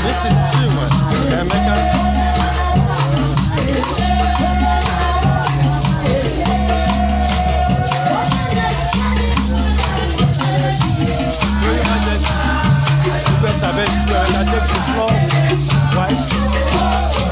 This is Chima Emeka. Very Majesty, request a bit to take the floor. Right?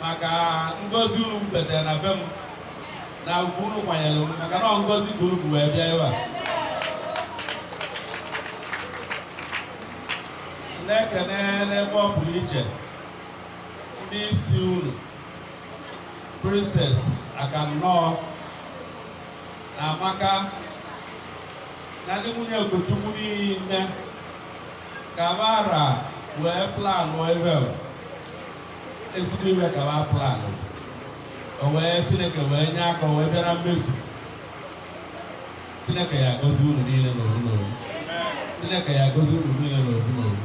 maka ngozi unu mbetere na be m na ugwu unu kwanyere m maka na ngozi bụ unu wee bịa ebe a. Na-ekene n'ebe ọ pụrụ iche ndị isi unu Princess Akannọ na Amaka na ndị nwunye Okochukwu niile ka bara wee planụ ebe ezigbo iwe ka ba planụ o wee Chineke wee nye aka o wee bịara mmezu. Chineke ya agọzi unu niile n'oru n'oru. Chineke ya agọzi unu niile n'oru n'oru.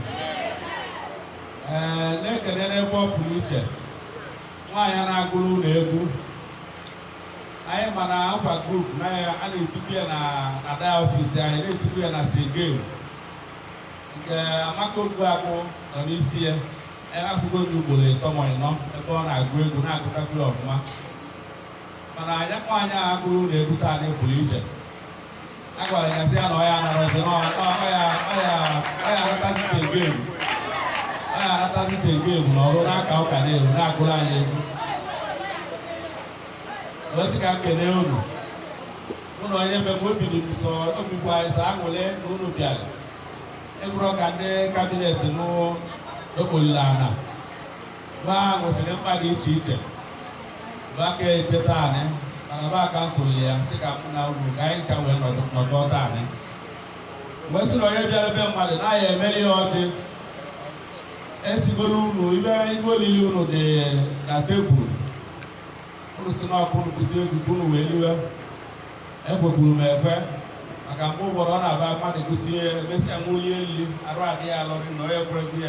Na-ekene n'ebe ọ pụrụ iche nwaanyị a na-agụrụ ụlọ egwu anyị ma na nkwa grup na a na-etikwu ya na diocese anyị na-etikwu ya na Sengem nke Amaka Ogbuagụ nọ n'isi ya afụgo gị ugboro 3 ma 4 ebe ọ na-agụ egwu na-agụtakwu ya ọfụma mana anya nwaanyị a gụrụ ụlọ egwu taa anyị pụrụ iche a gwara ya sị ya na ọ ya anatazi Sengem anatazi Sengem na ọrụ n'aka ụka na-eru na-agụrụ anyị egwu wesi ka kene unu ụlọ onye mgbe obi dị nsọ obigbo anyị sa aṅụle na unu bịara egwuro ka ndị kabinet n'okpolilana ba nwesịrị mkpa dị iche iche ba ka echeta anyị mana ba ka nsogbu ya sị ka mụ na unu ka anyị ka wee nọdụ anyị mgbe sị na onye bịara ebe mmadụ na-aya emeri ya ọjị esigoro unu ibe olili unu dị na tebụl unu si n'ọkụ unu kwụsị egwu unu wee liwe ekwekwuru m ekwe maka mgbe ụbọrọ ọ na-aba mmadụ kwụsie emesịa nwa onye nri arụ adị ya alọrị na onye kwerezi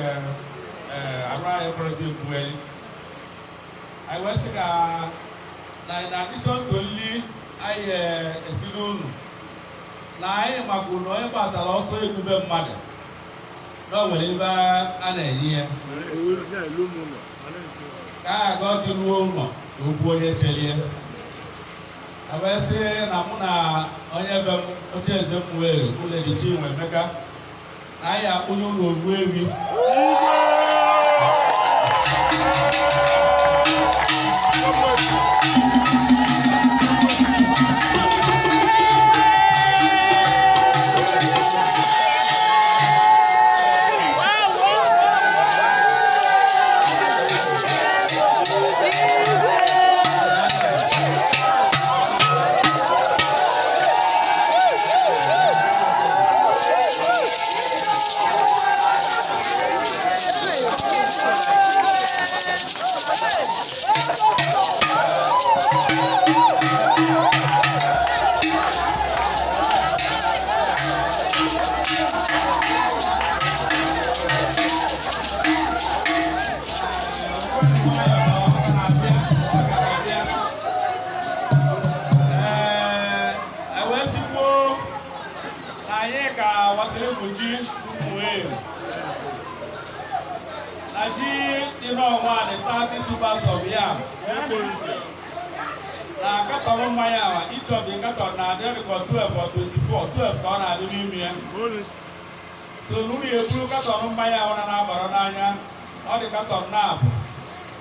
arụ anyị kwerezi ekwueli anyị wee sị ka na addition to nri anyị esiri unu na anyị makwuru na onye gbatara ọsọ egwube mmadụ na o nwere ebe a na-enye ya ka a aga ọ dị ruo ụlọ okwu onye chelie wee sị na mụ na onye be m oche eze m were ụlọ dị Chinwe Emeka na anyị akpụnye ụlọ ogbu ewi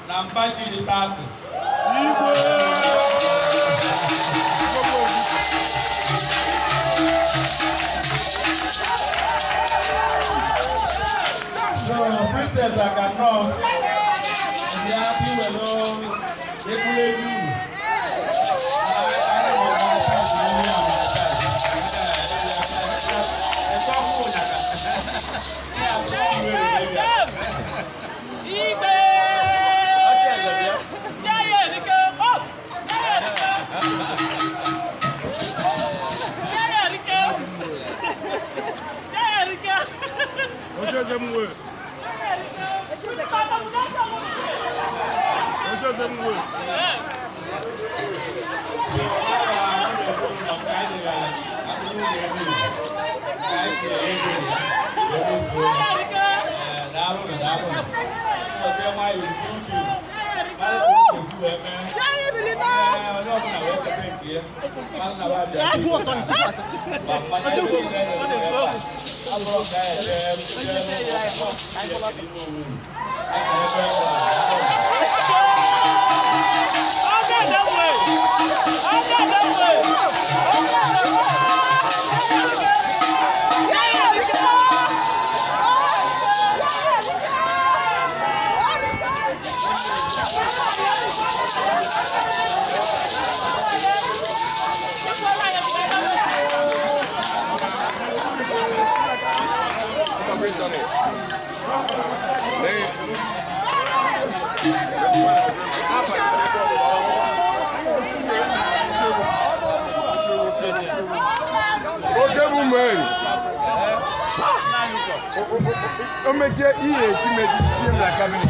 na mba ji dị 30 princess Akanọ ndị apị welo ekwuregwu o mejie ihe eti meji tie m na cabinet